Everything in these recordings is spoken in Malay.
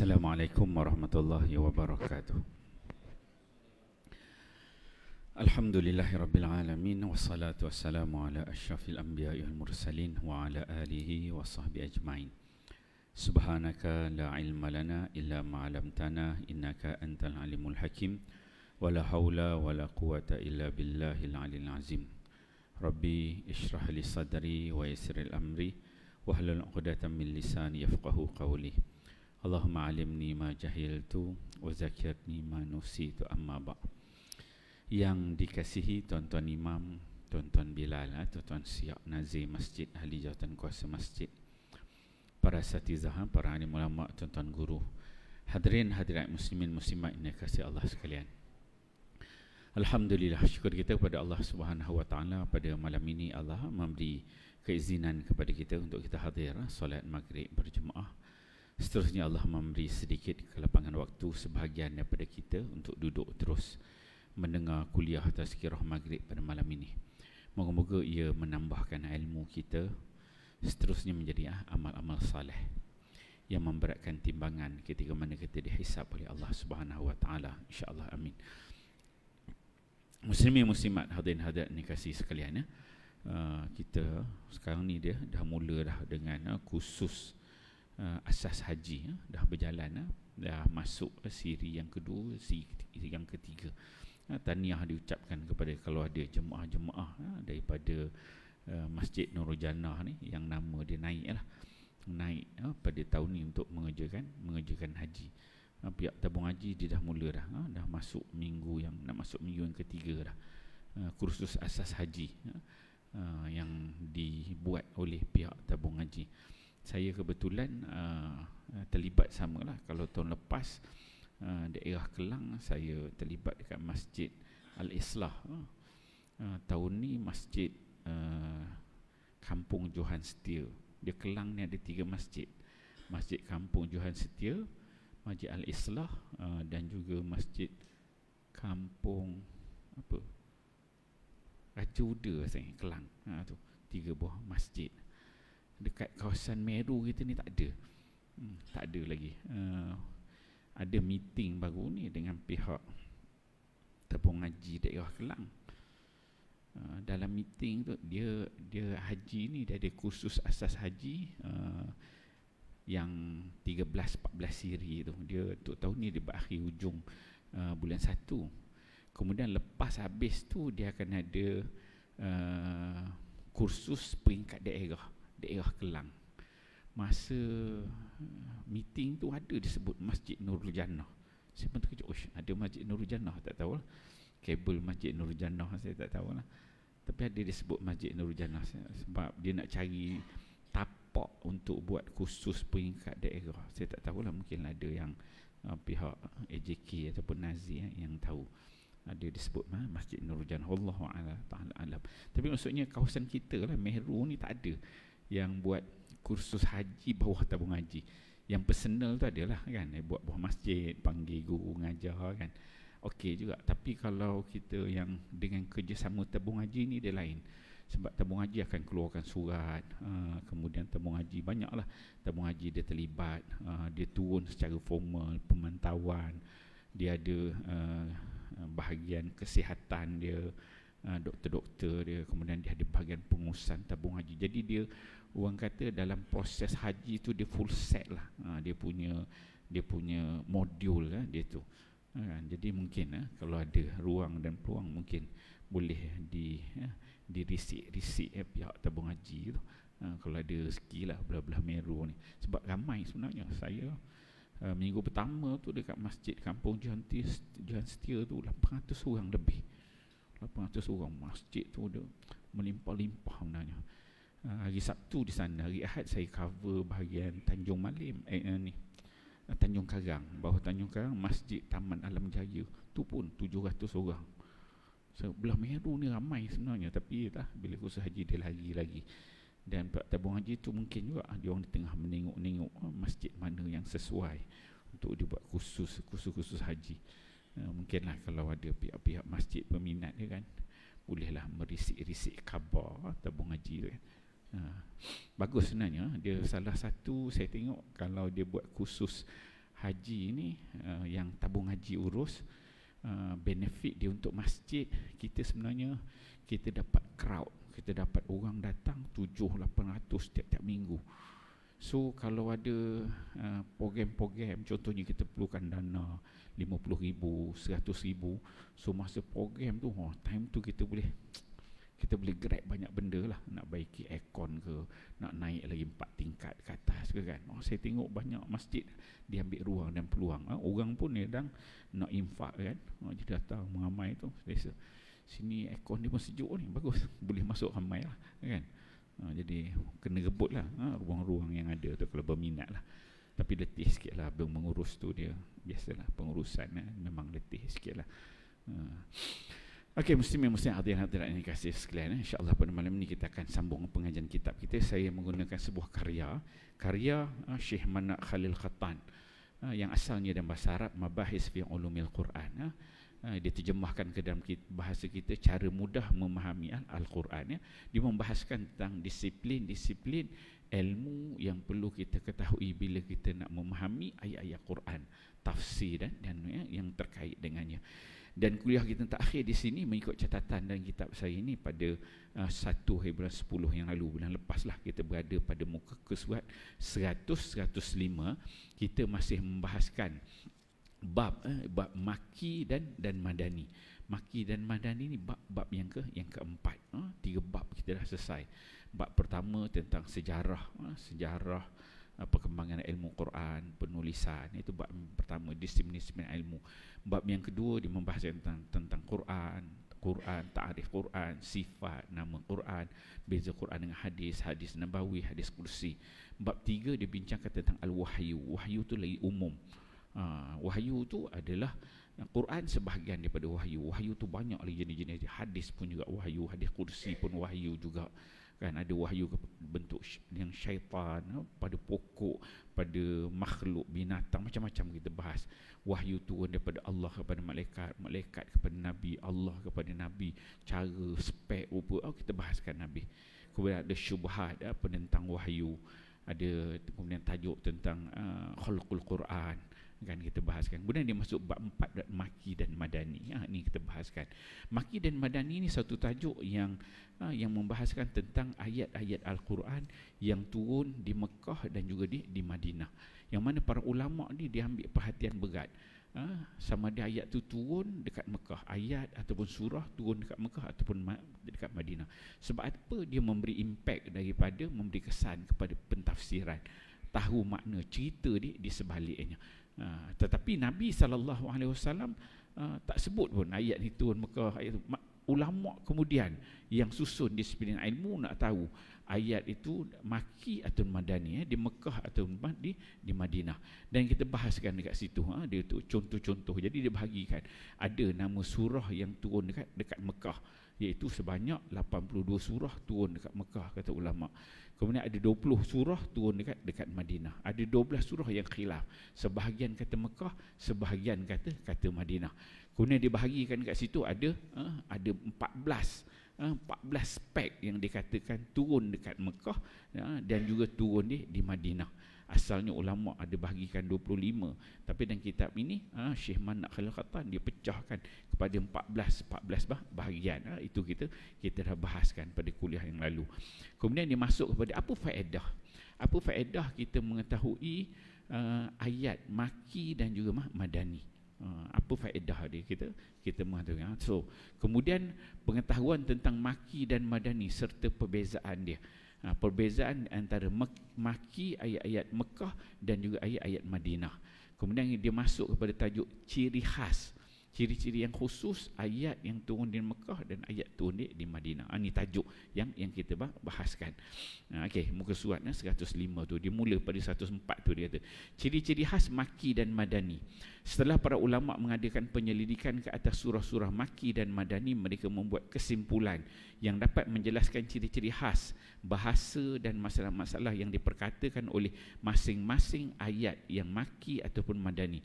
Assalamualaikum warahmatullahi wabarakatuh. Alhamdulillahirabbil alamin wassalatu wassalamu ala asyrafil anbiya'i wal mursalin wa ala alihi wa sahbihi ajmain. Subhanaka la ilma lana illa ma 'allamtana innaka antal alimul hakim wa la haula wa la quwwata illa billahil aliyil azim. Rabbi ishrah li sadri wa yassir li amri wahlul 'uqdatam min lisani yafqahu qawli. Allahumma alimni ma jahiltu wa zakirni ma nusitu amma ba'. Yang dikasihi tuan-tuan imam, tuan-tuan Bilal, tuan-tuan Siak Nazir Masjid, ahli jawatan kuasa masjid, para asatizah, para alim ulama, tuan-tuan guru, hadirin hadirat muslimin muslimat yang dikasihi Allah sekalian. Alhamdulillah, syukur kita kepada Allah Subhanahu wa taala pada malam ini Allah memberi keizinan kepada kita untuk kita hadir solat maghrib berjemaah. Seterusnya Allah memberi sedikit kelapangan waktu sebahagian daripada kita untuk duduk terus mendengar kuliah tazkirah maghrib pada malam ini. Moga-moga ia menambahkan ilmu kita, seterusnya menjadi amal-amal saleh yang memberatkan timbangan ketika mana kita dihisab oleh Allah Subhanahu wa taala, insya-Allah, amin. Muslimin muslimat, hadirin hadirat dikasihi sekalian, kita sekarang ni dia dah mula dah dengan kursus asas haji, dah berjalan, dah masuk siri yang kedua, siri yang ketiga. Tahniah diucapkan kepada kalau ada jemaah-jemaah daripada Masjid Nurul Jannah ni yang nama dia naik pada tahun ni untuk mengerjakan haji. Pihak tabung haji dia dah mula dah masuk minggu yang ketiga dah, kursus asas haji yang dibuat oleh pihak tabung haji. Saya kebetulan terlibat samalah. Kalau tahun lepas daerah Kelang saya terlibat dekat Masjid Al-Islah. Tahun ni Masjid Kampung Johan Setia. Dia Kelang ni ada 3 masjid. Masjid Kampung Johan Setia, Masjid Al-Islah, dan juga Masjid Kampung Raja Uda saya Kelang. Tu 3 buah masjid. Dekat kawasan Meru kita ni tak ada lagi. Ada meeting baru ni dengan pihak tabung haji daerah Kelang. Dalam meeting tu dia haji ni dia ada kursus asas haji yang 13-14 siri tu. Dia untuk tahun ni dia berakhir hujung bulan 1. Kemudian lepas habis tu dia akan ada kursus peringkat daerah Kelang. Masa meeting tu ada disebut Masjid Nurul Jannah. Saya pun terkejut, ada Masjid Nurul Jannah, tak tahu lah. Kabel Masjid Nurul Jannah saya tak tahu lah. Tapi ada disebut Masjid Nurul Jannah sebab dia nak cari tapak untuk buat kursus peringkat daerah. Saya tak tahu lah, mungkin ada yang pihak AJK ataupun Nazir yang tahu. Ada disebut Masjid Nurul Jannah. Wallahu ta'ala alam. Tapi maksudnya kawasan kita lah, Meru ni tak ada yang buat kursus haji bawah tabung haji. Yang personal tu adalah kan, buat buah masjid, panggil guru ngajar kan, okey juga. Tapi kalau kita yang dengan kerjasama tabung haji ni dia lain. Sebab tabung haji akan keluarkan surat, kemudian tabung haji banyaklah tabung haji dia terlibat, dia turun secara formal, pemantauan, dia ada bahagian kesihatan dia, doktor-doktor dia, kemudian dia ada bahagian pengurusan tabung haji. Jadi dia, orang kata dalam proses haji tu dia full set lah, dia punya modul dia tu. Jadi mungkin kalau ada ruang dan peluang mungkin boleh dirisik pihak tabung haji tu, kalau ada rezeki lah belah-belah Meru ni. Sebab ramai sebenarnya. Saya minggu pertama tu dekat Masjid Kampung Johan Setia tu 800 orang lebih. 800 orang. Masjid tu dia melimpah-limpah sebenarnya. Hari Sabtu di sana, hari Ahad saya cover bahagian Tanjung Malim, Tanjung Karang, bawah Tanjung Karang, Masjid Taman Alam Jaya tu pun 700 orang. Sebelah Meru ni ramai sebenarnya, tapi bila kursus haji dia lagi. Dan tabung haji tu mungkin juga dia orang di tengah menengok masjid mana yang sesuai untuk dibuat kursus haji. Mungkinlah kalau ada pihak-pihak masjid peminat dia kan, bolehlah merisik-risik khabar tabung haji tu kan. Bagus sebenarnya. Dia salah satu saya tengok kalau dia buat kursus haji ni yang tabung haji urus, benefit dia untuk masjid kita sebenarnya, kita dapat crowd, kita dapat orang datang 700-800 tiap-tiap minggu. So kalau ada program-program, contohnya kita perlukan dana 50,000, 100,000, so masa program tu, time tu kita boleh grab banyak benda lah, nak baiki aircon ke, nak naik lagi 4 tingkat ke atas ke kan. Saya tengok banyak masjid dia ambil ruang dan peluang, orang pun kadang nak infak kan, jadi datang mengamai tu, sini aircon dia pun sejuk ni, bagus, boleh masuk ramai lah kan. Jadi kena rebut lah ruang-ruang yang ada tu kalau berminat lah. Tapi letih sikit lah mengurus tu, dia biasalah pengurusan memang letih sikit lah. Okey, muslimin hadirin yang dikasihi sekalian, insya-Allah pada malam ni kita akan sambung pengajian kitab kita. Saya menggunakan sebuah karya Syekh Manak Khalil Khattan, yang asalnya dalam bahasa Arab, Mabahis fi Ulumil Quran. Dia terjemahkan ke dalam bahasa kita, cara mudah memahami Al-Quran. Dia membahaskan tentang disiplin ilmu yang perlu kita ketahui bila kita nak memahami ayat-ayat Quran, tafsir dan yang terkait dengannya. Dan kuliah kita terakhir di sini mengikut catatan dan kitab saya ini pada 1 bulan 10 yang lalu, bulan lepas lah, kita berada pada muka ke surat 100-105. Kita masih membahaskan bab maki dan madani. Maki dan madani ni bab yang keempat. 3 bab kita dah selesai. Bab pertama tentang sejarah perkembangan ilmu Quran, penulisan, itu bab pertama, disiplin ilmu. Bab yang kedua dia membahas tentang Quran, ta'arif Quran, sifat nama Quran, beza Quran dengan hadis nabawi, hadis kursi. Bab 3 dia bincangkan tentang al-wahyu. Wahyu tu lagi umum. Wahyu tu adalah Quran sebahagian daripada wahyu. Wahyu tu banyak lagi jenis-jenis. Hadis pun juga wahyu, hadis kursi pun wahyu juga kan. Ada wahyu bentuk yang syaitan, pada pokok, pada makhluk binatang, macam-macam kita bahas. Wahyu turun daripada Allah kepada malaikat, malaikat kepada nabi, Allah kepada nabi, cara, spek, rupa, kita bahaskan nabi. Kemudian ada syubhat penentang wahyu, ada kemudian tajuk tentang khalqul Quran kan, kita bahaskan. Kemudian dia masuk bab 4, maki dan madani. Ini kita bahaskan. Maki dan madani ni satu tajuk yang membahaskan tentang ayat-ayat Al-Quran yang turun di Mekah dan juga di Madinah. Yang mana para ulama ni dia ambil perhatian berat. Sama ada ayat tu turun dekat Mekah, ayat ataupun surah turun dekat Mekah ataupun dekat Madinah. Sebab apa? Dia memberi impact daripada memberi kesan kepada pentafsiran, tahu makna cerita di sebaliknya. Tetapi Nabi SAW tak sebut pun ayat ni turun Mekah, ayat tu. Ulama kemudian yang susun disiplin ilmu nak tahu ayat itu maki atau madani, di Mekah atau di Madinah. Dan kita bahaskan dekat situ, dia tu contoh-contoh. Jadi dia bahagikan ada nama surah yang turun dekat Mekah, iaitu sebanyak 82 surah turun dekat Mekah kata ulama. Kemudian ada 20 surah turun dekat Madinah. Ada 12 surah yang khilaf. Sebahagian kata Mekah, sebahagian kata Madinah. Kemudian dibahagikan kat situ ada 14 spek yang dikatakan turun dekat Mekah dan juga turun di Madinah. Asalnya ulama ada bahagikan 25, tapi dalam kitab ini Syekh Manak Khalil Khattan dia pecahkan kepada 14 bahagian. Itu kita dah bahaskan pada kuliah yang lalu. Kemudian dia masuk kepada apa faedah kita mengetahui ayat maki dan juga madani. Apa faedah dia, kita mengatakan. So kemudian pengetahuan tentang maki dan madani serta perbezaan dia. Perbezaan antara maki, ayat-ayat Mekah dan juga ayat-ayat Madinah. Kemudian dia masuk kepada tajuk ciri khas, ciri-ciri yang khusus ayat yang turun di Mekah dan ayat turun di Madinah. Ini tajuk yang kita bahaskan. Okey, muka surat 105 tu dia mula pada 104 tu, dia kata ciri-ciri khas maki dan madani. Setelah para ulama mengadakan penyelidikan ke atas surah-surah maki dan madani, mereka membuat kesimpulan yang dapat menjelaskan ciri-ciri khas, bahasa dan masalah-masalah yang diperkatakan oleh masing-masing ayat yang maki ataupun madani.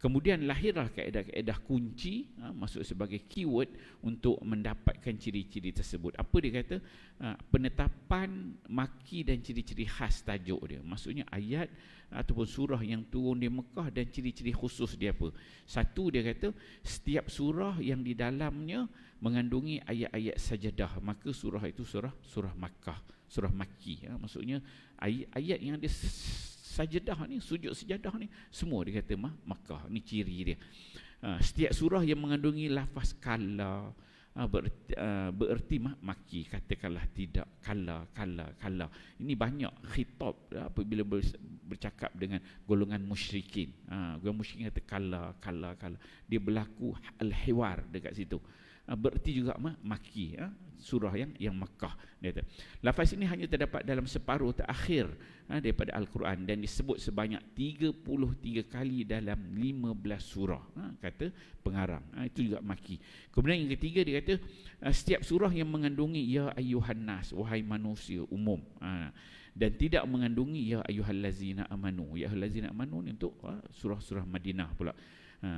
Kemudian lahirlah kaedah-kaedah kunci, masuk sebagai keyword untuk mendapatkan ciri-ciri tersebut. Apa dia kata? Penetapan maki dan ciri-ciri khas tajuk dia. Maksudnya ayat ataupun surah yang turun di Mekah dan ciri-ciri khusus dia apa. Satu, dia kata setiap surah yang di dalamnya mengandungi ayat-ayat sajadah, maka surah itu surah Makkah, surah Makki. Maksudnya ayat yang ada sajadah ni, sujud sejadah ni, semua dia kata Makkah. Ni ciri dia. Setiap surah yang mengandungi lafaz kala, bererti maki, katakanlah tidak, kala. Ini banyak khitab apabila bercakap dengan golongan musyrikin. Golongan musyrikin kata kala. Dia berlaku al-hiwar dekat situ. Bererti juga maki, surah yang Makkah. Lafaz ini hanya terdapat dalam separuh terakhir daripada Al-Quran dan disebut sebanyak 33 kali dalam 15 surah, kata pengarang. Itu juga maki. Kemudian yang ketiga, dia kata setiap surah yang mengandungi ya ayyuhan nas, wahai manusia umum, dan tidak mengandungi ya ayyuhallazina amanu. Ya ayyuhallazina amanu ni untuk surah-surah Madinah pula.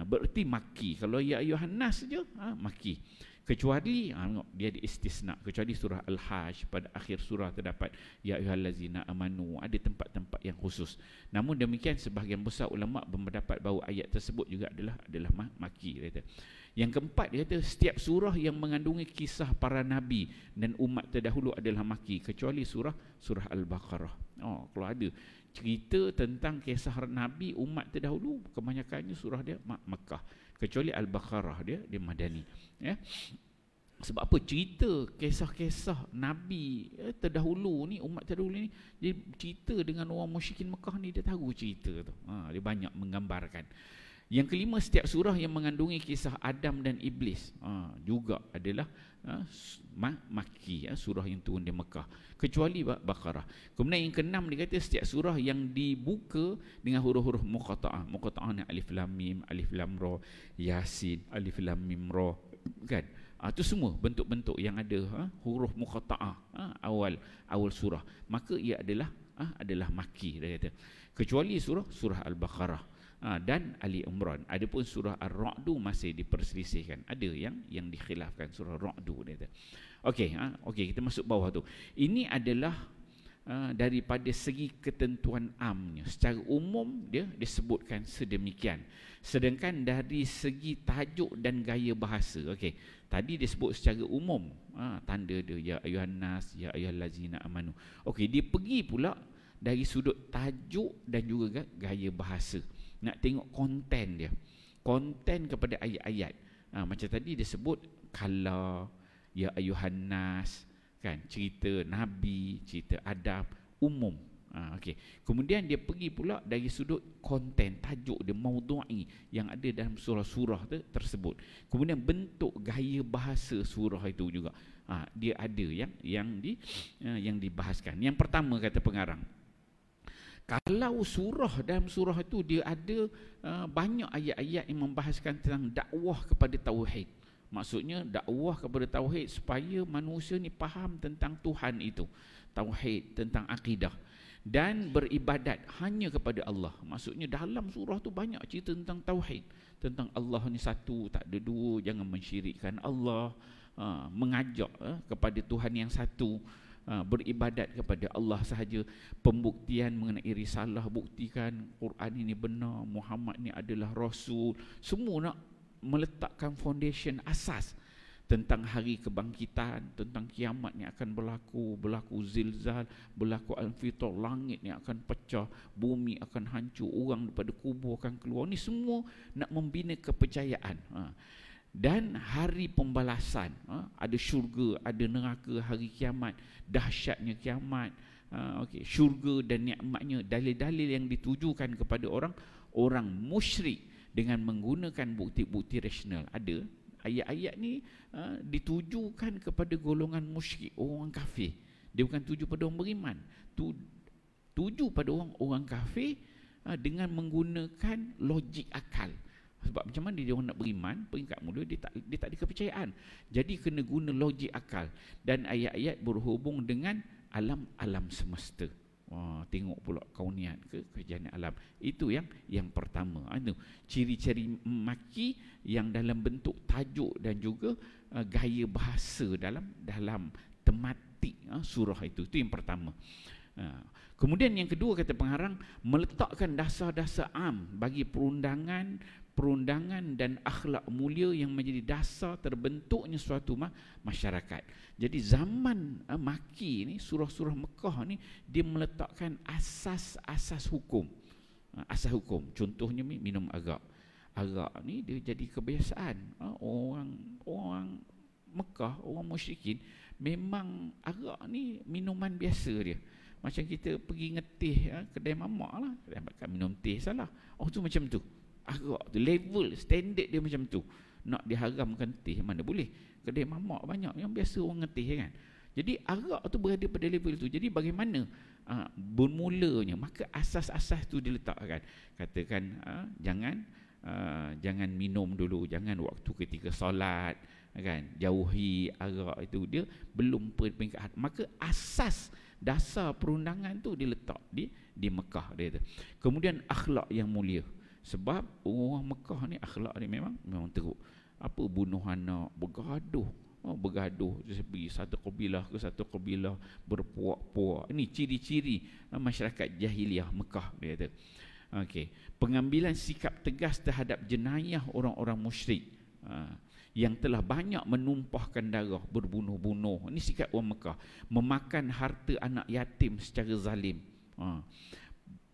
Bererti maki. Kalau ya ayyuhan nas saja, maki. Kecuali dia di istisna, kecuali surah Al-Hajj, pada akhir surah terdapat ya ayyuhallazina amanu. Ada tempat-tempat yang khusus. Namun demikian, sebahagian besar ulama berpendapat bahawa ayat tersebut juga adalah maki. Yang keempat, dia kata setiap surah yang mengandungi kisah para nabi dan umat terdahulu adalah maki, kecuali surah Al-Baqarah. Kalau ada cerita tentang kisah nabi umat terdahulu, kebanyakannya surah dia Makkah, kecuali Al-Baqarah dia madani. Sebab apa? Cerita kisah-kisah nabi terdahulu ni, umat terdahulu ni, dia cerita dengan orang musyrikin Mekah ni, dia tahu cerita tu. Dia banyak menggambarkan. Yang kelima, setiap surah yang mengandungi kisah Adam dan Iblis juga adalah maki, surah yang turun di Mekah, kecuali Baqarah. Kemudian yang keenam, dia kata setiap surah yang dibuka dengan huruf-huruf muqatta'ah. Muqatta'ah ni alif lam mim, alif lam ra, yasin, alif lam mim ra, kan? Itu semua bentuk-bentuk yang ada huruf muqatta'ah awal surah, maka ia adalah maki, dia kata, kecuali surah Al-Baqarah dan Ali Imran. Adapun surah Ar-Ra'd masih diperselisihkan, ada yang dikhilafkan surah Ar-Ra'd dia. Okey, kita masuk bawah tu. Ini adalah daripada segi ketentuan amnya. Secara umum dia disebutkan sedemikian. Sedangkan dari segi tajuk dan gaya bahasa, tadi disebut secara umum, tanda dia ya ayyuhan nas, ya ayyuhallazina amanu. Dia pergi pula dari sudut tajuk dan juga gaya bahasa. Nak tengok konten dia, konten kepada ayat-ayat. Macam tadi disebut kala, ya ayyuhan nas, kan, cerita nabi, cerita adab umum. Kemudian dia pergi pula dari sudut konten, tajuk dia, maudhu'i yang ada dalam surah-surah tersebut. Kemudian bentuk gaya bahasa surah itu juga dia ada yang dibahaskan. Yang pertama, kata pengarang, kalau dalam surah itu dia ada banyak ayat-ayat yang membahaskan tentang dakwah kepada tauhid. Maksudnya dakwah kepada tauhid supaya manusia ni faham tentang Tuhan itu, tauhid, tentang akidah, dan beribadat hanya kepada Allah. Maksudnya dalam surah tu banyak cerita tentang tauhid, tentang Allah ni satu, tak ada dua, jangan mensyirikkan Allah, mengajak kepada Tuhan yang satu, beribadat kepada Allah sahaja, pembuktian mengenai risalah, buktikan Quran ini benar, Muhammad ni adalah Rasul. Semua nak meletakkan foundation, asas tentang hari kebangkitan, tentang kiamat ni akan berlaku zilzal, berlaku al-fitar, langit ni akan pecah, bumi akan hancur, orang daripada kubur akan keluar. Ni semua nak membina kepercayaan. Dan hari pembalasan, ada syurga, ada neraka, hari kiamat, dahsyatnya kiamat, syurga dan nikmatnya, dalil-dalil yang ditujukan kepada orang musyrik dengan menggunakan bukti-bukti rasional. Ada ayat-ayat ni ditujukan kepada golongan musyrik, orang kafir. Dia bukan tuju pada orang beriman, tuju pada orang kafir dengan menggunakan logik akal. Sebab macam mana dia orang nak beriman, peringkat mula dia tak ada kepercayaan. Jadi kena guna logik akal. Dan ayat-ayat berhubung dengan alam semesta. Tengok pula kaunian kejadian alam. Itu yang pertama. Itu ciri-ciri maki yang dalam bentuk tajuk dan juga gaya bahasa dalam tematik surah itu. Itu yang pertama. Kemudian yang kedua, kata pengarang, meletakkan dasar-dasar am bagi perundangan dan akhlak mulia yang menjadi dasar terbentuknya suatu masyarakat. Jadi zaman Maki ni, surah-surah Mekah ni, dia meletakkan asas hukum. Asas hukum. Contohnya minum arak. Arak ni dia jadi kebiasaan. Orang Mekah, orang musyrikin, memang arak ni minuman biasa dia. Macam kita pergi ngetih kedai mamak lah, dapatkan minum teh salah. Tu macam tu. Arak tu level standard dia macam tu. Nak diharamkan teh mana boleh. Kedai mamak banyak yang biasa orang ngetih kan. Jadi arak tu berada pada level tu. Jadi bagaimana bermulanya? Maka asas-asas tu diletakkan. Katakan jangan minum dulu, jangan waktu ketika solat kan, jauhi arak itu. Dia belum peringkat. Maka asas dasar perundangan tu diletak di Mekah dia tu. Kemudian akhlak yang mulia. Sebab orang Mekah ni akhlak ni memang teruk. Apa bunuh anak, bergaduh pergi satu kabilah ke satu kabilah, berpuak-puak. Ini ciri-ciri masyarakat jahiliah Mekah dia kata. Okey, pengambilan sikap tegas terhadap jenayah orang-orang musyrik yang telah banyak menumpahkan darah, berbunuh-bunuh. Ini sikap orang Mekah. Memakan harta anak yatim secara zalim.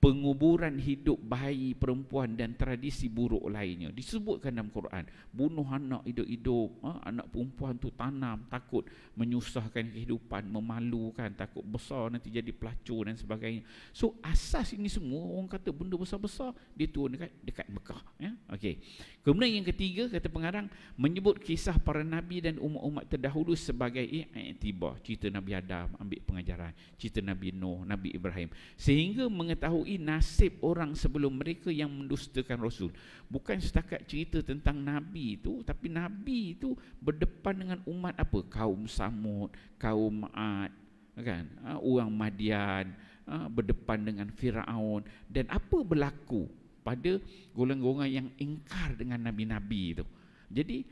Penguburan hidup bayi, perempuan dan tradisi buruk lainnya disebutkan dalam Quran. Bunuh anak hidup-hidup, anak perempuan tu tanam, takut menyusahkan kehidupan, memalukan, takut besar nanti jadi pelacur dan sebagainya. So asas ini semua orang kata benda besar-besar dia turun dekat Mekah ya. Okey. Kemudian yang ketiga, kata pengarang, menyebut kisah para nabi dan umat-umat terdahulu sebagai i'tibar. Cerita Nabi Adam, ambil pengajaran. Cerita Nabi Nuh, Nabi Ibrahim, sehingga mengetahui nasib orang sebelum mereka yang mendustakan Rasul. Bukan setakat cerita tentang Nabi itu, tapi Nabi itu berdepan dengan umat apa? Kaum Samud, kaum Ad, kan? Orang Madian, berdepan dengan Firaun. Dan apa berlaku pada golongan-golongan yang ingkar dengan Nabi-Nabi itu. Jadi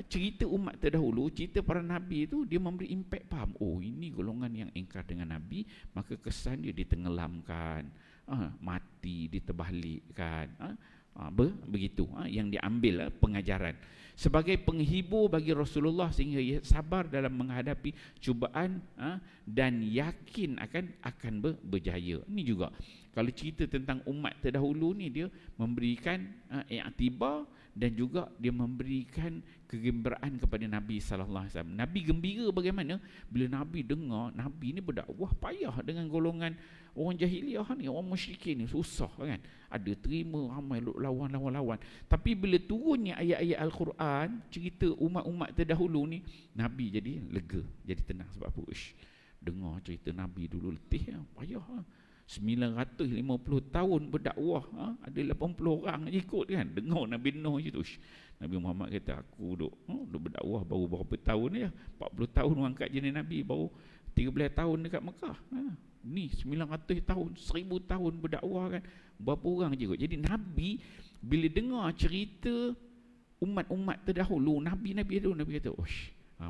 cerita umat terdahulu, cerita para Nabi itu, dia memberi impak faham. Ini golongan yang ingkar dengan Nabi, maka kesan dia ditenggelamkan, mati, diterbalikkan, begitu yang diambil pengajaran sebagai penghibur bagi Rasulullah sehingga ia sabar dalam menghadapi cubaan dan yakin akan berjaya. Ini juga kalau cerita tentang umat terdahulu ni, dia memberikan i'tibar dan juga dia memberikan kegembiraan kepada Nabi sallallahu alaihi wasallam. Nabi gembira bagaimana bila Nabi dengar Nabi ni berdakwah payah dengan golongan orang jahiliah ni, orang musyrikin ni, susah kan. Ada terima ramai lawan. Tapi bila turunnya ayat-ayat Al-Quran cerita umat-umat terdahulu ni, Nabi jadi lega, jadi tenang. Sebab apa? Dengar cerita Nabi dulu letih payah 950 tahun berdakwah, ada 80 orang ikut kan. Dengar Nabi Nuh je tu. Nabi Muhammad kata, aku duk berdakwah baru berapa tahun ya, 40 tahun angkat jenis Nabi, baru 13 tahun dekat Mekah. Ni 900 tahun, 1000 tahun berdakwah kan, berapa orang je ikut. Jadi Nabi bila dengar cerita umat-umat terdahulu, Nabi-Nabi dahulu, Nabi kata,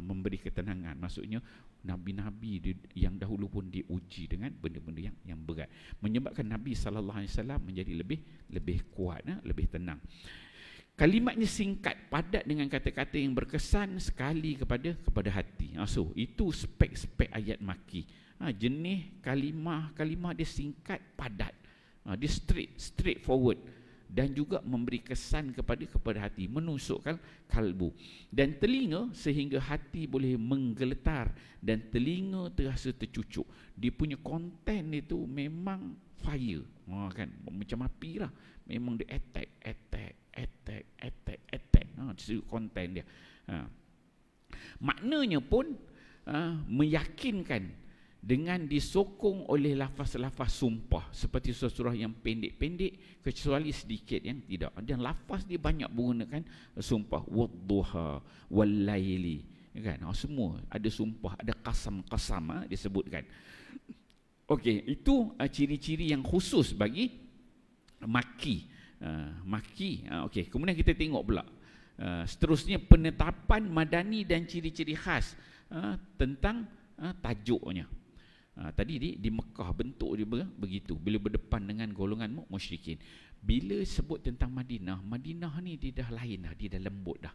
memberi ketenangan. Maksudnya Nabi-Nabi yang dahulu pun diuji dengan benda-benda yang berat, menyebabkan Nabi SAW menjadi lebih kuat, lebih tenang. Kalimatnya singkat, padat dengan kata-kata yang berkesan sekali kepada hati. So itu spek-spek ayat Maki. Jenis kalimah dia singkat, padat, dia straight forward, dan juga memberi kesan kepada hati, menusukkan kalbu dan telinga sehingga hati boleh menggeletar dan telinga terasa tercucuk. Dia punya konten itu memang fire, kan, macam api lah. Memang dia attack. Konten dia. Maknanya pun meyakinkan dengan disokong oleh lafaz-lafaz sumpah seperti surah-surah yang pendek-pendek, kecuali sedikit yang tidak. Dan lafaz dia banyak menggunakan sumpah, wadduha wallaili, kan? Semua ada sumpah, ada qasam disebutkan. Okey, itu ciri-ciri yang khusus bagi Makki. Makki. Okey, kemudian kita tengok pula seterusnya penetapan Madani dan ciri-ciri khas tentang tajuknya. Tadi di Mekah bentuk dia begitu, bila berdepan dengan golongan musyrikin. Bila sebut tentang Madinah, Madinah ni dia dah lain dah, dia dah lembut dah.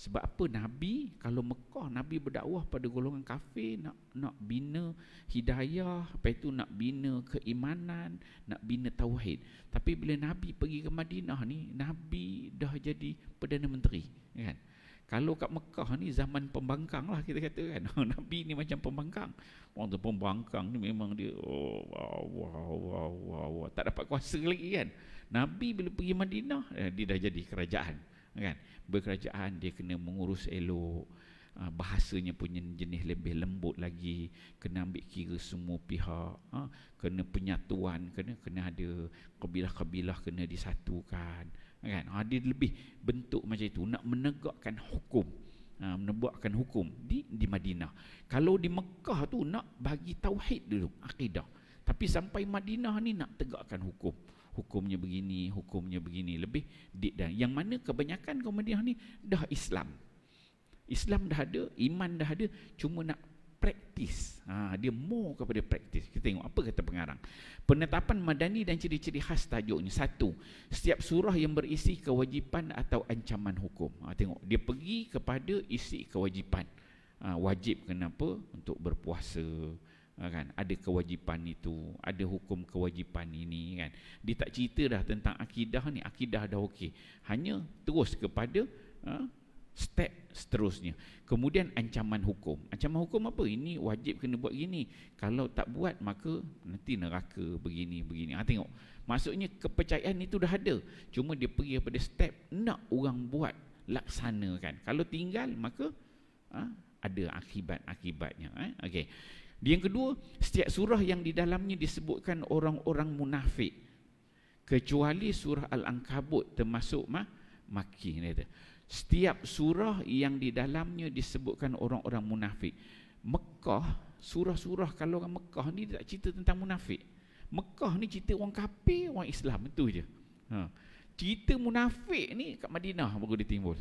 Sebab apa? Nabi, kalau Mekah, Nabi berdakwah pada golongan kafir, nak bina hidayah, lepas itu nak bina keimanan, nak bina tauhid. Tapi bila Nabi pergi ke Madinah ni, Nabi dah jadi Perdana Menteri, kan? Kalau kat Mekah ni zaman pembangkang lah kita kata, kan. Nabi ni macam pembangkang. Orang tu pembangkang ni memang dia tak dapat kuasa lagi, kan. Nabi bila pergi Madinah, dia dah jadi kerajaan, kan. Berkerajaan, dia kena mengurus elok, bahasanya punya jenis lebih lembut lagi, kena ambil kira semua pihak, kena penyatuan, kena ada kabilah-kabilah kena disatukan, kan. Dia lebih bentuk macam itu, nak menegakkan hukum, menegakkan hukum di Madinah. Kalau di Mekah tu nak bagi tauhid dulu, akidah. Tapi sampai Madinah ni nak tegakkan hukum. Hukumnya begini, lebih dan yang mana kebanyakan kaum Madinah ni dah Islam dah ada, iman dah ada, cuma nak praktis. Dia more kepada praktis. Kita tengok apa kata pengarang. Penetapan Madani dan ciri-ciri khas tajuknya. 1. Setiap surah yang berisi kewajipan atau ancaman hukum. Tengok, dia pergi kepada isi kewajipan. Wajib kenapa? Untuk berpuasa, kan, ada kewajipan itu, ada hukum kewajipan ini, kan. Dia tak cerita dah tentang akidah ni, akidah dah okey, hanya terus kepada step seterusnya. Kemudian ancaman hukum. Ancaman hukum apa? Ini wajib kena buat gini, kalau tak buat maka nanti neraka begini. Tengok, maksudnya kepercayaan itu dah ada, cuma dia pergi kepada step nak orang buat, laksanakan. Kalau tinggal maka ada akibatnya. Okey. Yang kedua, setiap surah yang di dalamnya disebutkan orang-orang munafik, kecuali surah Al-Ankabut termasuk Makki. Setiap surah yang di dalamnya disebutkan orang-orang munafik. Mekah, surah-surah kalau orang Mekah ni tak cerita tentang munafik. Mekah ni cerita orang kafir, orang Islam, itu je. Cerita munafik ni kat Madinah baru dia timbul.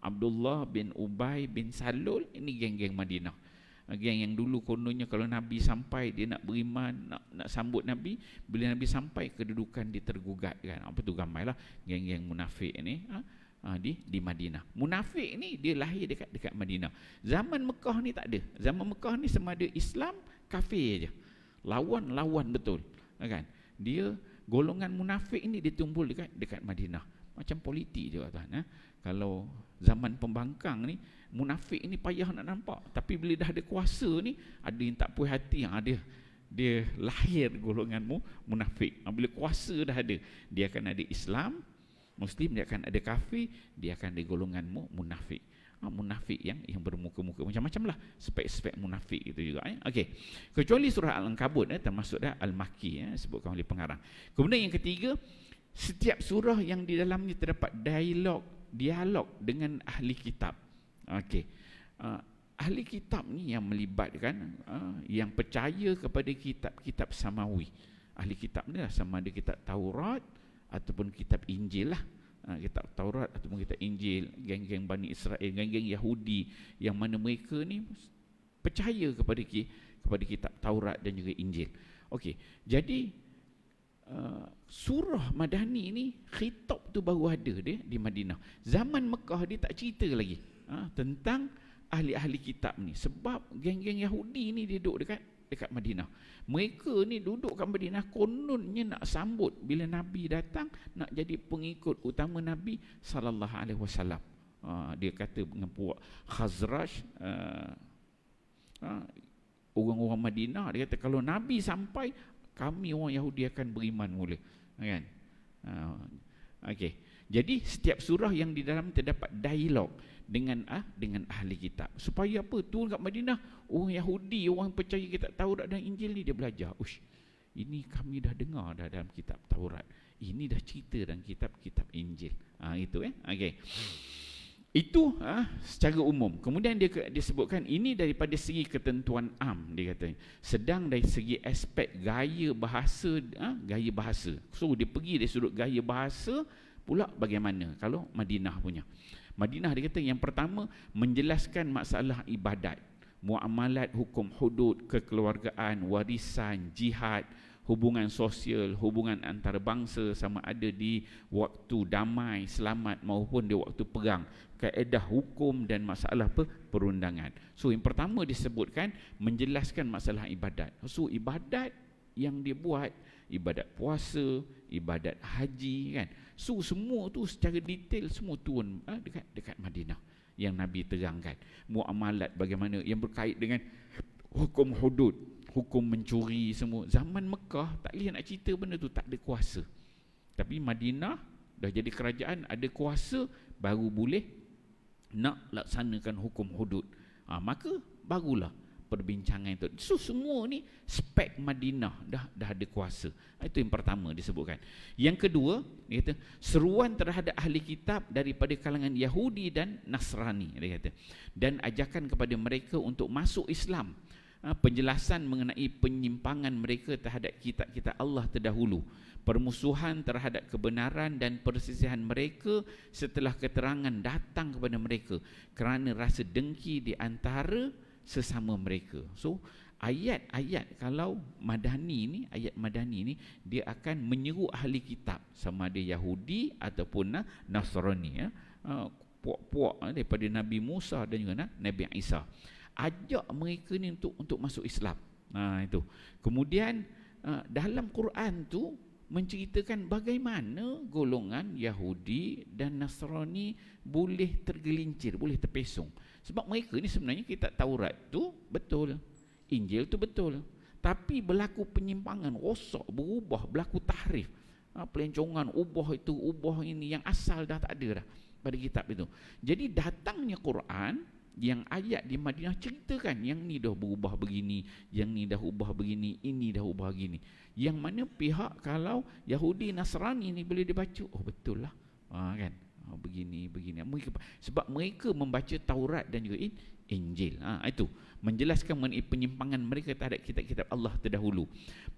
Abdullah bin Ubay bin Salul, ini geng-geng Madinah. Geng yang dulu kononnya kalau Nabi sampai dia nak beriman, nak sambut Nabi, bila Nabi sampai kedudukan dia tergugat, kan. Apa tu ramailah geng-geng munafik ni di Madinah. Munafik ni dia lahir dekat Madinah. Zaman Mekah ni tak ada. Zaman Mekah ni sama ada Islam, kafir je. Lawan betul, kan. Dia golongan munafik ni dia tumbuh dekat Madinah. Macam politik je, tuan. Kalau zaman pembangkang ni, munafik ni payah nak nampak. Tapi bila dah ada kuasa ni, ada yang tak puas hati, dia lahir golongan munafik. Bila kuasa dah ada, dia akan ada Islam, Muslim, dia akan ada kafir, dia akan ada golongan munafik. Munafik yang bermuka-muka macam-macam lah, spek-spek munafik itu juga. Okey. Kecuali surah Al-Ankabut termasuk dah Al-Makki, sebutkan oleh pengarang. Kemudian yang ketiga, setiap surah yang di dalamnya terdapat dialog dengan ahli kitab. Okey. Ahli kitab ni yang melibatkan yang percaya kepada kitab-kitab samawi. Ahli kitab ni lah, sama ada kitab Taurat ataupun kitab Injil lah. Kitab Taurat ataupun kitab Injil, geng-geng Bani Israel, geng-geng Yahudi yang mana mereka ni percaya kepada kitab Taurat dan juga Injil. Okey. Jadi surah Madani ni khitab tu baru ada dia di Madinah. Zaman Mekah dia tak cerita lagi tentang ahli-ahli kitab ni, sebab geng-geng Yahudi ni dia duduk dekat Madinah. Mereka ni duduk kat Madinah kononnya nak sambut bila Nabi datang, nak jadi pengikut utama Nabi sallallahu alaihi wasallam. Dia kata dengan puak Khazraj, orang-orang Madinah, dia kata kalau Nabi sampai, kami orang Yahudi akan beriman mula, kan. Okey. Jadi setiap surah yang di dalam terdapat dialog dengan ahli kitab. Supaya apa? Turun kat Madinah, orang Yahudi, orang percaya kitab Taurat dan Injil ni dia belajar. Ini kami dah dengar dah dalam kitab Taurat. Ini dah cerita dalam kitab-kitab Injil. Itu Okey. Itu secara umum. Kemudian dia sebutkan ini daripada segi ketentuan am, dia kata. Sedang dari segi aspek gaya bahasa, gaya bahasa. So dia pergi dari sudut gaya bahasa pula bagaimana kalau Madinah punya. Madinah dia kata yang pertama menjelaskan masalah ibadat, muamalat, hukum hudud, kekeluargaan, warisan, jihad, hubungan sosial, hubungan antarabangsa sama ada di waktu damai, selamat maupun di waktu perang, kaedah hukum dan masalah perundangan. So yang pertama disebutkan menjelaskan masalah ibadat. So ibadat yang dia buat, ibadat puasa, ibadat haji kan. So semua tu secara detail semua turun dekat Madinah yang Nabi terangkan. Muamalat bagaimana yang berkait dengan hukum hudud, hukum mencuri semua. Zaman Mekah tak boleh nak cerita benda tu, tak ada kuasa. Tapi Madinah dah jadi kerajaan, ada kuasa, baru boleh nak laksanakan hukum hudud. Maka barulah perbincangan itu. So semua ni spek Madinah dah ada kuasa. Itu yang pertama disebutkan. Yang kedua, dia kata seruan terhadap ahli kitab daripada kalangan Yahudi dan Nasrani, dia kata, dan ajakan kepada mereka untuk masuk Islam. Penjelasan mengenai penyimpangan mereka terhadap kitab-kitab Allah terdahulu, permusuhan terhadap kebenaran dan persisihan mereka setelah keterangan datang kepada mereka kerana rasa dengki di antara sesama mereka. So ayat-ayat kalau Madani ni, ayat Madani ni dia akan menyeru ahli kitab sama ada Yahudi ataupun Nasrani, puak-puak daripada Nabi Musa dan juga Nabi Isa. Ajak mereka ni untuk masuk Islam. Itu. Kemudian dalam Quran tu menceritakan bagaimana golongan Yahudi dan Nasrani boleh tergelincir, boleh terpesong. Sebab mereka ni sebenarnya kitab Taurat tu betul, Injil tu betul, tapi berlaku penyimpangan, rosak, berubah, berlaku tahrif, pelancongan, ubah itu, ubah ini, yang asal dah tak ada dah pada kitab itu. Jadi datangnya Quran yang ayat di Madinah ceritakan yang ni dah berubah begini, yang ni dah ubah begini, ini dah ubah begini. Yang mana pihak kalau Yahudi Nasrani ni boleh dibaca, oh betul lah, kan, begini. Sebab mereka membaca Taurat dan juga Injil. Itu menjelaskan mengenai penyimpangan mereka terhadap kitab-kitab Allah terdahulu,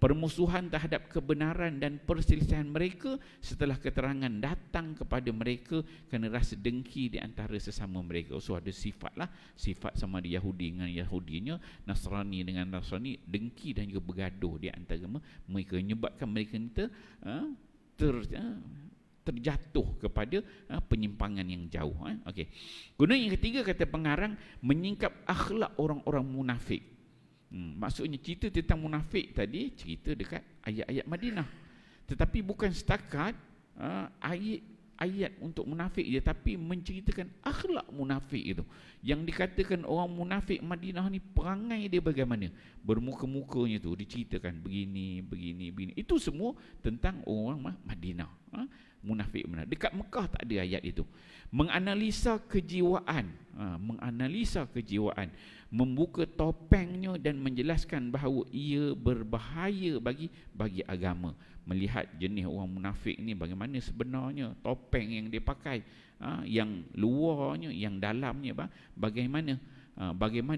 permusuhan terhadap kebenaran dan perselisihan mereka setelah keterangan datang kepada mereka kerana rasa dengki di antara sesama mereka. So ada sifat sama ada Yahudi dengan Yahudinya, Nasrani dengan Nasrani, dengki dan juga bergaduh di antara mereka, menyebabkan mereka terjatuh kepada penyimpangan yang jauh. Okey. Guna yang ketiga, kata pengarang, menyingkap akhlak orang-orang munafik. Maksudnya cerita tentang munafik tadi cerita dekat ayat-ayat Madinah, tetapi bukan setakat ayat untuk munafik je, tapi menceritakan akhlak munafik itu. Yang dikatakan orang munafik Madinah ni, perangai dia bagaimana, bermuka-mukanya tu diceritakan begini. Itu semua tentang orang Madinah. Munafik benar. Dekat Mekah tak ada ayat itu. Menganalisa kejiwaan, membuka topengnya dan menjelaskan bahawa ia berbahaya bagi agama. Melihat jenis orang munafik ni bagaimana sebenarnya, topeng yang dia pakai, yang luarnya, yang dalamnya, bagaimana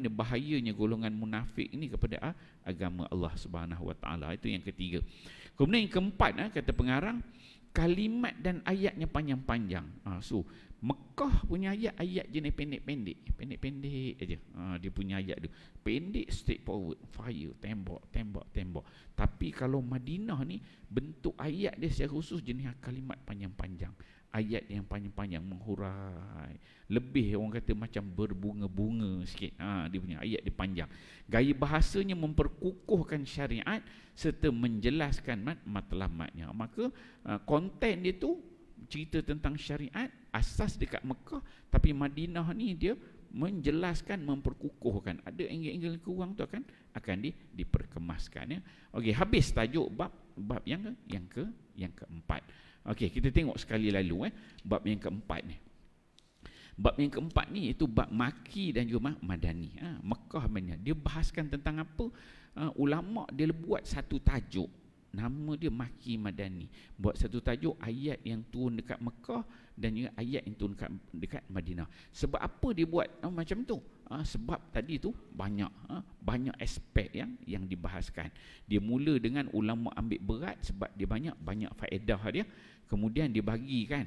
bahayanya golongan munafik ini kepada agama Allah Subhanahu Wa Taala. Itu yang ketiga. Kemudian yang keempat, kata pengarang, kalimat dan ayatnya panjang-panjang. So Mekah punya ayat jenis pendek-pendek aja. Dia punya ayat tu pendek, straightforward, fire, tembak. Tapi kalau Madinah ni, bentuk ayat dia secara khusus jenis kalimat panjang-panjang, ayat yang panjang-panjang, menghurai, lebih orang kata macam berbunga-bunga sikit. Dia punya ayat dia panjang. Gaya bahasanya memperkukuhkan syariat serta menjelaskan matlamatnya. Maka konten dia tu cerita tentang syariat, asas dekat Mekah, tapi Madinah ni dia menjelaskan, memperkukuhkan. Ada angle-angle kurang tu akan diperkemaskan, ya. Okey, habis tajuk bab yang keempat. Okey, kita tengok sekali lalu bab yang keempat ni. Bab yang keempat ni itu bab Maki dan juga Madani. Mekah Madinah. Dia bahaskan tentang apa? Ulama dia buat satu tajuk, nama dia Makki Madani. Buat satu tajuk ayat yang turun dekat Mekah dan juga ayat yang turun dekat Madinah. Sebab apa dia buat macam tu? Sebab tadi tu banyak aspek yang dibahaskan. Dia mula dengan ulama ambil berat sebab dia banyak faedah dia. Kemudian dia bagikan,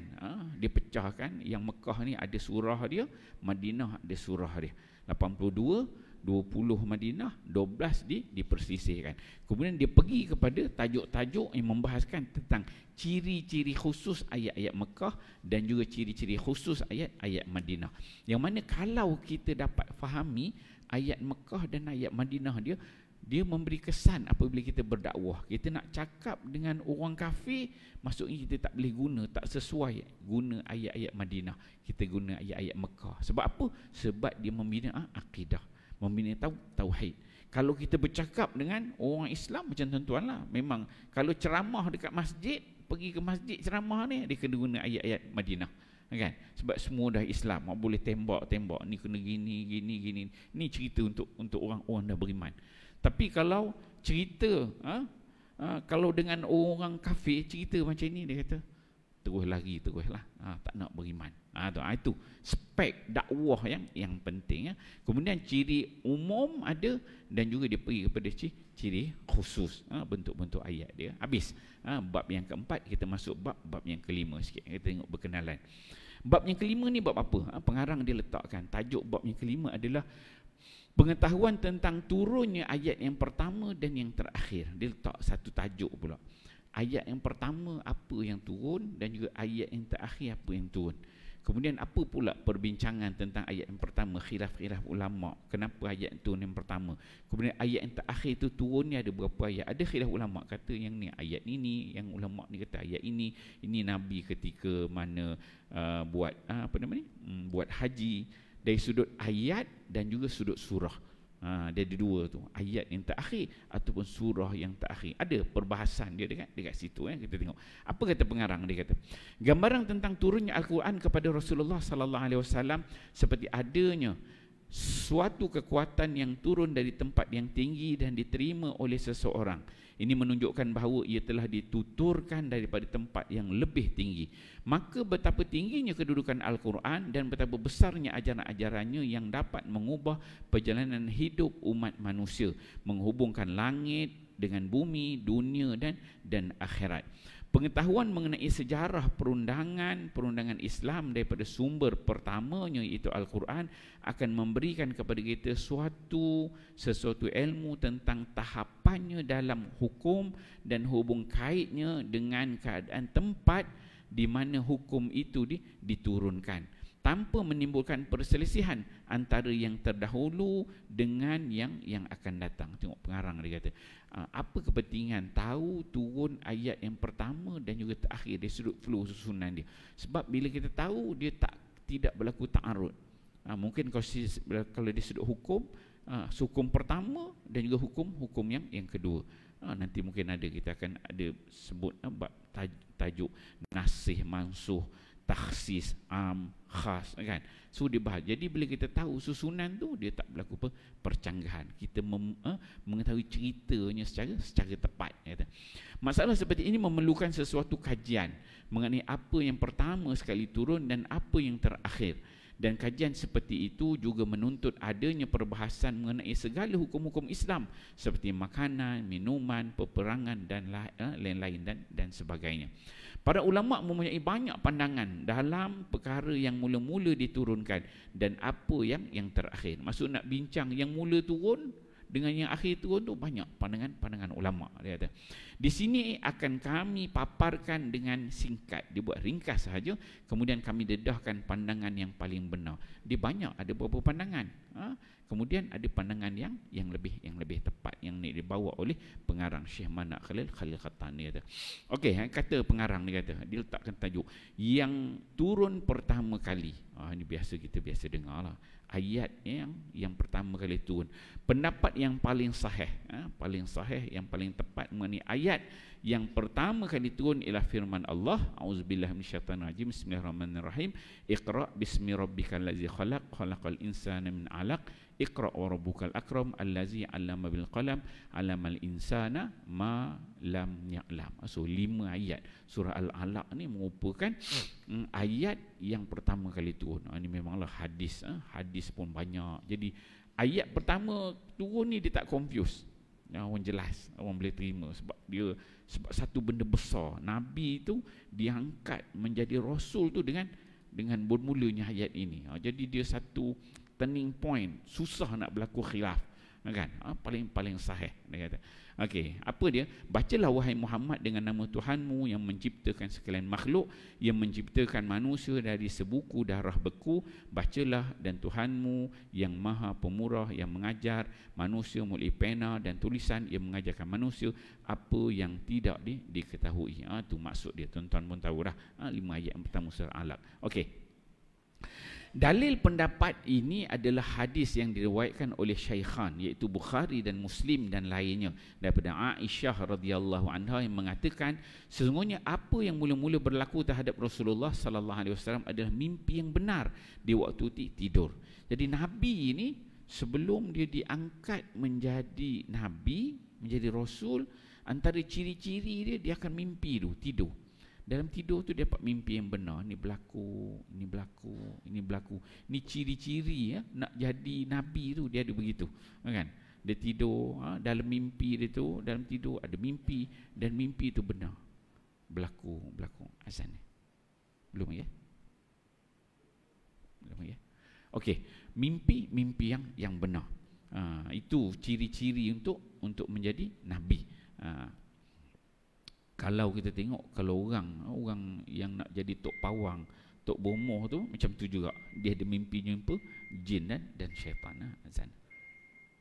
dia pecahkan. Yang Mekah ni ada surah dia, Madinah ada surah dia. 82, 20 Madinah, 12 dipersisihkan. Kemudian dia pergi kepada tajuk-tajuk yang membahaskan tentang ciri-ciri khusus ayat-ayat Mekah dan juga ciri-ciri khusus ayat-ayat Madinah. Yang mana kalau kita dapat fahami ayat Mekah dan ayat Madinah dia memberi kesan apabila kita berdakwah. Kita nak cakap dengan orang kafir, maksudnya kita tak boleh tak sesuai guna ayat-ayat Madinah. Kita guna ayat-ayat Mekah. Sebab apa? Sebab dia membina akidah, membina tauhid. Kalau kita bercakap dengan orang Islam macam tuan-tuan lah, memang kalau ceramah dekat masjid, pergi ke masjid ceramah ni, dia kena guna ayat-ayat Madinah, kan? Sebab semua dah Islam, boleh tembak ni kena gini. Ni cerita untuk orang-orang dah beriman. Tapi kalau cerita kalau dengan orang kafir cerita macam ni, dia kata teruslah, tak nak beriman. Itu spek dakwah yang penting. Kemudian ciri umum ada dan juga dia pergi kepada ciri khusus, bentuk-bentuk ayat dia. Habis bab yang keempat, kita masuk bab yang kelima sikit. Kita tengok berkenalan. Bab yang kelima ni bab apa? Pengarang dia letakkan tajuk bab yang kelima adalah pengetahuan tentang turunnya ayat yang pertama dan yang terakhir. Dia letak satu tajuk pula. Ayat yang pertama apa yang turun dan juga ayat yang terakhir apa yang turun. Kemudian apa pula perbincangan tentang ayat yang pertama, khilaf-khilaf ulama, kenapa ayat itu yang pertama. Kemudian ayat yang terakhir itu turun ni ada berapa ayat. Ada khilaf ulama kata yang ni ayat ini, yang ulama ni kata ayat ini Nabi ketika mana buat buat haji. Dari sudut ayat dan juga sudut surah. Dia ada dua tu, ayat yang terakhir ataupun surah yang terakhir. Ada perbahasan dia dekat situ. Kita tengok apa kata pengarang. Dia kata gambaran tentang turunnya Al-Quran kepada Rasulullah sallallahu alaihi wasallam seperti adanya suatu kekuatan yang turun dari tempat yang tinggi dan diterima oleh seseorang. Ini menunjukkan bahawa ia telah dituturkan daripada tempat yang lebih tinggi. Maka betapa tingginya kedudukan Al-Quran dan betapa besarnya ajaran-ajarannya yang dapat mengubah perjalanan hidup umat manusia, menghubungkan langit dengan bumi, dunia dan akhirat. Pengetahuan mengenai sejarah perundangan Islam daripada sumber pertamanya iaitu Al-Quran akan memberikan kepada kita sesuatu ilmu tentang tahapannya dalam hukum dan hubung kaitnya dengan keadaan tempat di mana hukum itu diturunkan, tanpa menimbulkan perselisihan antara yang terdahulu dengan yang akan datang. Tengok pengarang dia kata, apa kepentingan tahu turun ayat yang pertama dan juga terakhir dari sudut flow susunan dia. Sebab bila kita tahu dia tidak berlaku ta'arud. Mungkin kalau dari sudut hukum, hukum pertama dan juga hukum yang kedua. Nanti mungkin kita akan ada sebut bab tajuk nasih, mansuh, takhsis, khas, kan? So dia bahas. Jadi bila kita tahu susunan tu, dia tak berlaku percanggahan. Kita mengetahui ceritanya secara tepat. Kata. Masalah seperti ini memerlukan sesuatu kajian mengenai apa yang pertama sekali turun dan apa yang terakhir. Dan kajian seperti itu juga menuntut adanya perbahasan mengenai segala hukum-hukum Islam seperti makanan, minuman, peperangan dan lain-lain dan sebagainya. Para ulama mempunyai banyak pandangan dalam perkara yang mula-mula diturunkan dan apa yang terakhir. Maksud nak bincang yang mula turun dengan yang akhir turun tu banyak pandangan ulama. Dia kata, di sini akan kami paparkan dengan singkat. Dia buat ringkas sahaja, kemudian kami dedahkan pandangan yang paling benar. Dia banyak, ada beberapa pandangan. Kemudian ada pandangan yang lebih tepat yang dibawa oleh pengarang Syekh Manak Khalil Khattan. Dia kata, okey, kata pengarang dia kata, dia letakkan tajuk yang turun pertama kali. Ini kita biasa dengar lah. Ayat yang pertama kali turun. Pendapat yang paling sahih, yang paling tepat mengenai ayat yang pertama kali turun ialah firman Allah, auzubillahi minasyaitanir rajim, bismillahirrahmanirrahim, iqra bismi rabbikal ladzi khalaq, khalaqal insana min 'alaq, Iqra wa rabbukal akram allazi 'allama bil qalam 'allamal insana ma lam ya'lam. So 5 ayat surah Al-Alaq ni merupakan ayat yang pertama kali turun. Ini memanglah hadis, hadis pun banyak. Jadi ayat pertama turun ni dia tak confuse. Orang jelas, orang boleh terima sebab satu benda besar. Nabi itu diangkat menjadi rasul tu dengan bermulanya ayat ini. Jadi dia satu turning point, susah nak berlaku khilaf, kan? Paling sahih dia kata. Okey, apa dia? Bacalah wahai Muhammad dengan nama Tuhanmu yang menciptakan sekalian makhluk, yang menciptakan manusia dari sebuku darah beku. Bacalah, dan Tuhanmu yang maha pemurah yang mengajar manusia melalui pena dan tulisan, yang mengajarkan manusia apa yang tidak diketahui. Itu maksud dia, tuan-tuan pun tahu dah. 5 ayat yang pertama surah Alaq. Okey. Dalil pendapat ini adalah hadis yang diriwayatkan oleh Syaikhan, iaitu Bukhari dan Muslim dan lainnya, daripada Aisyah radhiyallahu anha yang mengatakan sesungguhnya apa yang mula-mula berlaku terhadap Rasulullah sallallahu alaihi wasallam adalah mimpi yang benar di waktu tidur. Jadi Nabi ini sebelum dia diangkat menjadi Nabi, menjadi Rasul, antara ciri-ciri dia akan mimpi tu, tidur. Dalam tidur tu dia dapat mimpi yang benar. Ini berlaku, ini berlaku, ini berlaku. Ini ciri-ciri nak jadi Nabi tu, dia ada begitu, kan? Dia tidur, dalam mimpi dia tu, dalam tidur ada mimpi, dan mimpi itu benar. Berlaku. Azan ni belum ya? Belum ya? Okey, mimpi yang benar. Itu ciri-ciri untuk menjadi Nabi. Kalau kita tengok, kalau orang yang nak jadi tok pawang, tok bomoh tu macam tu juga. Dia ada mimpi jumpa jin dan syaitan. Azan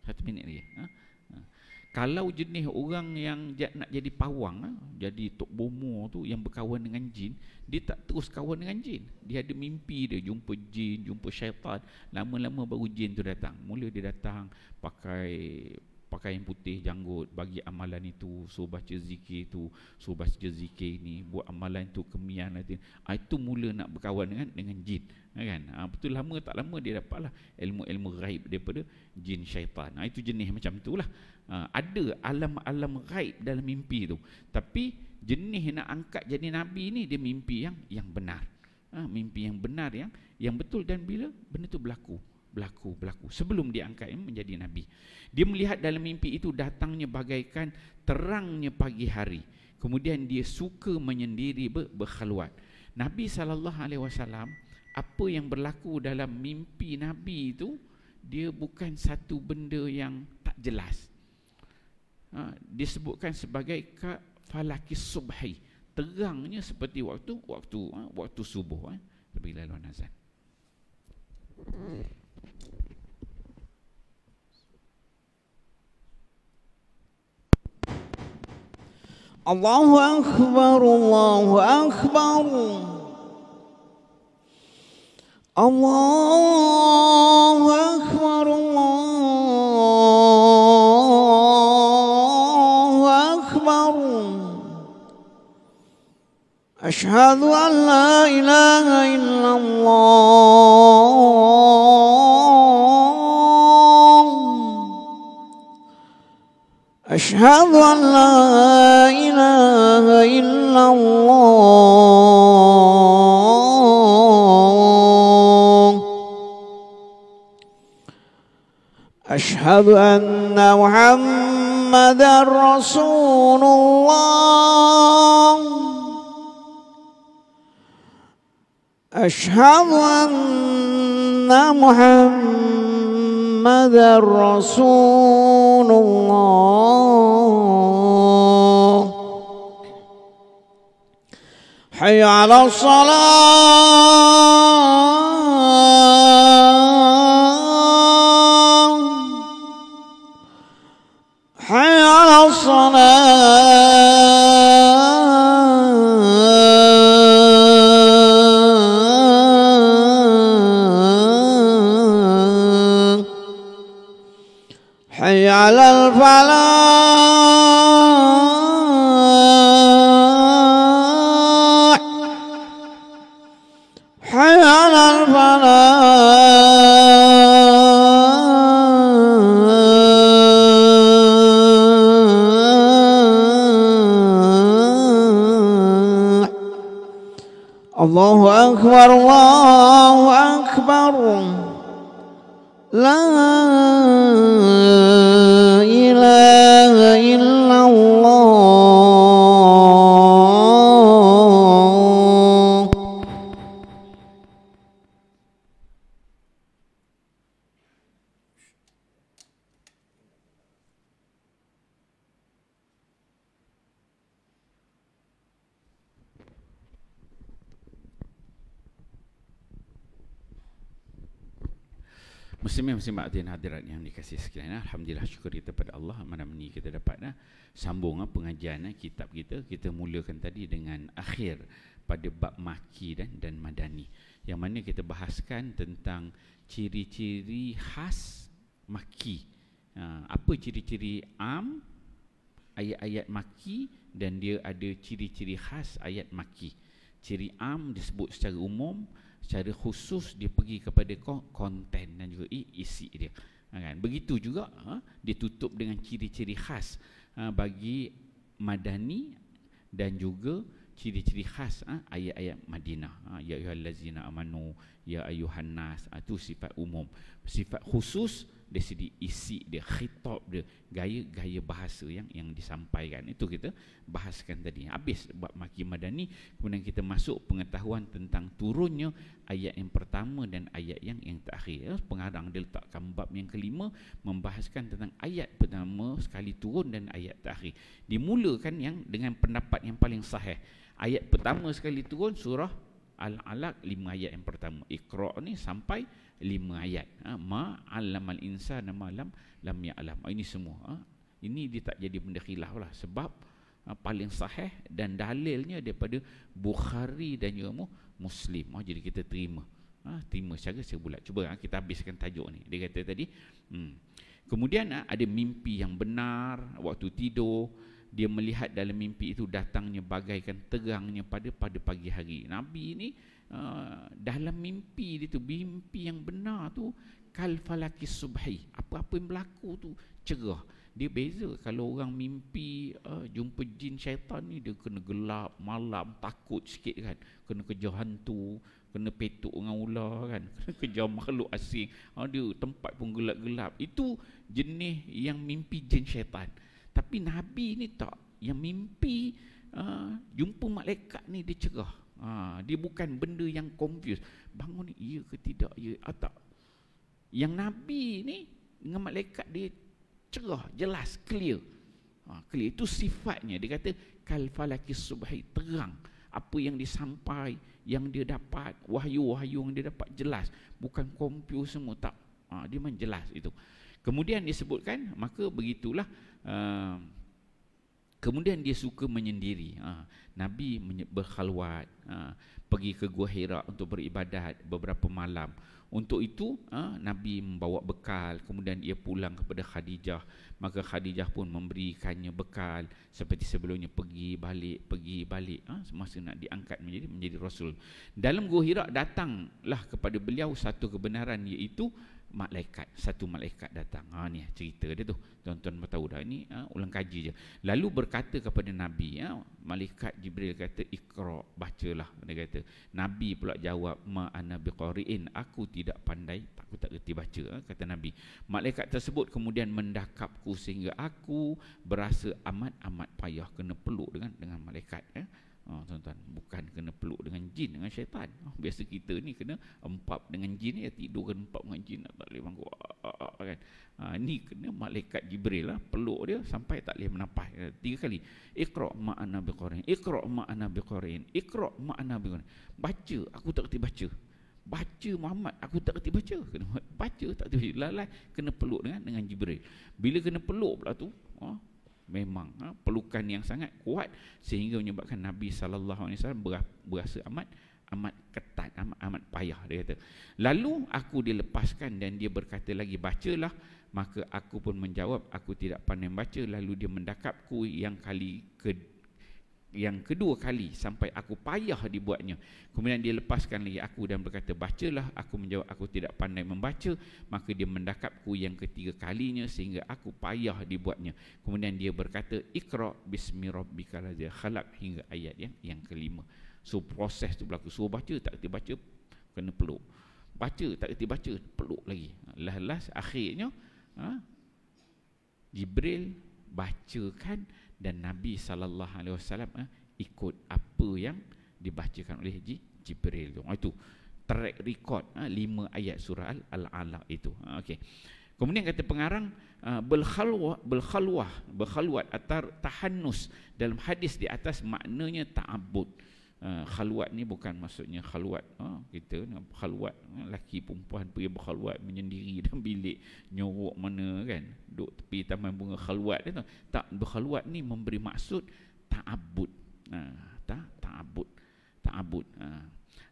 1 minit lagi. Kalau jenis orang yang nak jadi pawang, jadi tok bomoh tu, yang berkawan dengan jin, dia tak terus kawan dengan jin. Dia ada mimpi dia jumpa jin, jumpa syaitan. Lama-lama baru jin tu datang. Mula dia datang pakai pakaian putih, janggut, bagi amalan itu, suruh baca zikir itu, suruh baca zikir ini, buat amalan itu, kemian nanti. Itu mula nak berkawan dengan jin, kan? Betul, lama tak lama dia dapatlah ilmu-ilmu ghaib daripada jin syaitan. Itu jenis macam itulah. Ada alam-alam ghaib dalam mimpi tu. Tapi jenis nak angkat jadi Nabi ni, dia mimpi yang benar. Mimpi yang benar, yang betul. Dan bila benda tu berlaku sebelum dia angkat menjadi Nabi. Dia melihat dalam mimpi itu datangnya bagaikan terangnya pagi hari. Kemudian dia suka menyendiri berkhalwat. Nabi SAW, apa yang berlaku dalam mimpi Nabi itu, dia bukan satu benda yang tak jelas. Disebutkan sebagai falakis subhi, terangnya seperti waktu subuh. Lebih laluan azan. Allahu Akbar, Allahu Akbar, Allahu Akbar, Allahu Akbar. Asyhadu an la ilaha illallah. أشهد أن لا إله إلا الله. أشهد أن محمدا رسول الله. أشهد أن محمدا رسول الله. حي على الصلاة، حي على الصلاة، حي على الفلاح، حي على الفلاح. Allahu Akbar, Allahu Akbar. La ilaha illallah. Muslimin muslimat dan hadirat yang dikasihi sekalian, alhamdulillah, syukur kita pada Allah malam ini kita dapat sambung pengajian kitab kita. Kita mulakan tadi dengan akhir pada bab maki dan madani, yang mana kita bahaskan tentang ciri-ciri khas maki. Apa ciri-ciri am ayat-ayat maki, dan dia ada ciri-ciri khas ayat maki. Ciri am disebut secara umum, secara khusus dia pergi kepada konten dan juga isi dia, kan? Begitu juga dia tutup dengan ciri-ciri khas bagi madani dan juga ciri-ciri khas ayat-ayat Madinah. Ya ayyuhallazina amanu, ya ayyuhan nas, itu sifat umum. Sifat khusus dari segi isi dia, khitab dia, gaya bahasa yang disampaikan. Itu kita bahaskan tadi. Habis bab maki madani, kemudian kita masuk pengetahuan tentang turunnya ayat yang pertama dan ayat yang terakhir. Pengarang dia letakkan bab yang kelima, membahaskan tentang ayat pertama sekali turun dan ayat terakhir. Dimulakan yang dengan pendapat yang paling sahih. Ayat pertama sekali turun surah Al-Alaq, 5 ayat yang pertama. Iqra' ni sampai 5 ayat. Ma 'allamal insana ma lam ya'lam. Ini semua. Ini dia tak jadi benda khilaf lah, sebab paling sahih dan dalilnya daripada Bukhari dan juga Muslim. Jadi kita terima secara sebulat. Cuba kita habiskan tajuk ni. Dia kata tadi, kemudian ada mimpi yang benar waktu tidur. Dia melihat dalam mimpi itu datangnya bagaikan terangnya pada pagi hari. Nabi ni dalam mimpi dia tu, mimpi yang benar tu kal falakis subhi. Apa-apa yang berlaku tu cerah. Dia beza kalau orang mimpi jumpa jin syaitan ni, dia kena gelap malam, takut sikit kan, kena kejar hantu, kena petuk dengan ular kan, kena kejar makhluk asing, dia tempat pun gelap-gelap. Itu jenis yang mimpi jin syaitan. Tapi Nabi ni tak, yang mimpi jumpa malaikat ni dia cerah. Dia bukan benda yang confuse. Bangun ni, ya ke tidak, ya tak. Yang Nabi ni dengan malaikat dia cerah, jelas, clear. Clear, itu sifatnya. Dia kata kal falakis subhi, terang. Apa yang disampai, yang dia dapat, wahyu-wahyu yang dia dapat jelas, bukan confuse semua, tak. Dia memang jelas itu. Kemudian disebutkan, maka begitulah. Kemudian dia suka menyendiri. Nabi berkhalwat, pergi ke Gua Hira untuk beribadat beberapa malam. Untuk itu Nabi membawa bekal. Kemudian dia pulang kepada Khadijah. Maka Khadijah pun memberikannya bekal seperti sebelumnya, pergi balik semasa nak diangkat menjadi Rasul. Dalam Gua Hira datanglah kepada beliau satu kebenaran, iaitu satu malaikat datang. Ni cerita dia tu. Tuan-tuan tahu dah, ini ulang kaji je. Lalu berkata kepada Nabi, malaikat Jibril kata, Iqra', bacalah. Dia kata. Nabi pula jawab, ma ana biqari'in, aku tidak pandai, aku tak reti baca, kata Nabi. Malaikat tersebut kemudian mendakapku sehingga aku berasa amat payah kena peluk dengan malaikat. Tuan-tuan, bukan kena peluk dengan jin, dengan syaitan. Biasa kita ni kena empap dengan jin, tidur kena empap dengan jin, tak boleh bangku kan. Ni kena malaikat Jibril peluk dia sampai tak boleh menafas 3 kali. Iqra' ma ana biqari'in, Iqra' ma ana biqari'in, Iqra' ma ana biqari'in. Baca, aku tak reti baca. Baca Muhammad, aku tak reti baca. Kena baca, tak reti. Lalai kena peluk dengan Jibril. Bila kena peluk pula tu, memang pelukan yang sangat kuat sehingga menyebabkan Nabi SAW berasa amat ketat, amat payah, dia kata. Lalu aku dilepaskan dan dia berkata lagi, bacalah. Maka aku pun menjawab, aku tidak pandai baca. Lalu dia mendakapku yang kedua kali sampai aku payah dibuatnya. Kemudian dia lepaskan lagi aku dan berkata, bacalah. Aku menjawab, aku tidak pandai membaca. Maka dia mendakapku yang ketiga kalinya sehingga aku payah dibuatnya. Kemudian dia berkata, Iqra' bismi rabbikal ladzi khalaq, hingga ayat yang kelima. So proses tu berlaku. Suruh baca, tak kerti baca, kena peluk. Baca, tak kerti baca, peluk lagi. Last akhirnya Jibril bacakan dan Nabi SAW ikut apa yang dibacakan oleh Jibril tu. Itu track record 5 ayat surah Al-Alaq itu. Okey. Kemudian kata pengarang berkhalwat atau tahannus dalam hadis di atas maknanya ta'abbud. Khalwat ni bukan maksudnya khalwat kita khalwat lelaki perempuan pergi berkhalwat menyendiri dalam bilik nyorok mana kan, duduk tepi taman bunga khalwat tu. Tak, berkhalwat ni memberi maksud ta'abbud. Ta'abbud.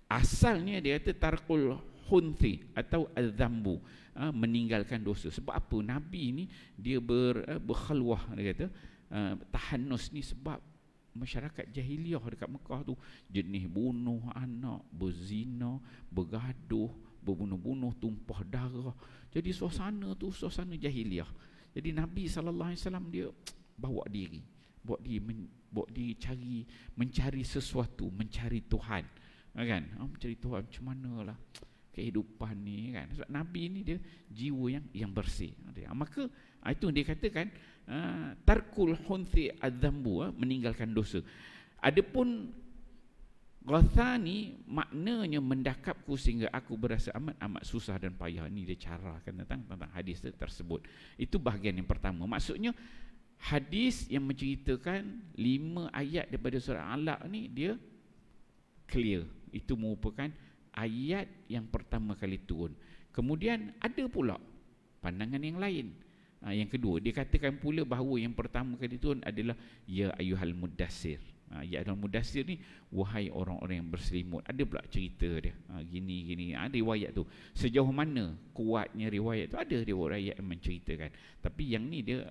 Asalnya dia kata tarkul hunthi atau al-dhambu, meninggalkan dosa. Sebab apa? Nabi ni dia berkhalwah, dia kata tahannus ni sebab masyarakat jahiliah dekat Mekah tu jenis bunuh anak, berzina, bergaduh, berbunuh-bunuh, tumpah darah. Jadi suasana tu suasana jahiliah. Jadi Nabi SAW dia bawa diri mencari sesuatu, mencari Tuhan, kan? Mencari Tuhan macam manalah kehidupan ni, kan? Sebab Nabi ni dia jiwa yang bersih. Maka itu dia katakan tarkul hunthi adzambu, meninggalkan dosa. Adapun ghathani maknanya mendakapku sehingga aku berasa amat susah dan payah. Ni dia carakan tentang hadis tersebut. Itu bahagian yang pertama. Maksudnya hadis yang menceritakan 5 ayat daripada surah Al-Alaq ni dia clear. Itu merupakan ayat yang pertama kali turun. Kemudian ada pula pandangan yang lain. Yang kedua, dia katakan pula bahawa yang pertama kali turun adalah ya ayyuhal mudassir. Ya ayyuhal mudassir ni wahai orang-orang yang berselimut. Ada pula cerita dia. Gini ada riwayat tu. Sejauh mana kuatnya riwayat tu, ada riwayat yang menceritakan. Tapi yang ni dia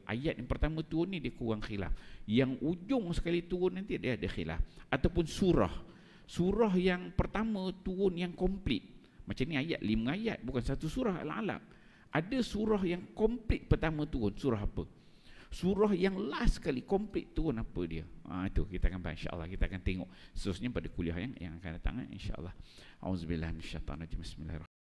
ayat yang pertama turun ni dia kurang khilaf. Yang ujung sekali turun nanti dia ada khilaf. Ataupun surah yang pertama turun yang komplit. Macam ni ayat 5 ayat, bukan satu surah Al-Alaq. Ada surah yang komplit pertama turun, surah apa? Surah yang last sekali komplit turun apa dia? Itu kita akan bahas insya-Allah. Kita akan tengok seterusnya pada kuliah yang akan datang insya-Allah. Auzubillahi minasyaitanirrajim. Bismillahirrahmanirrahim.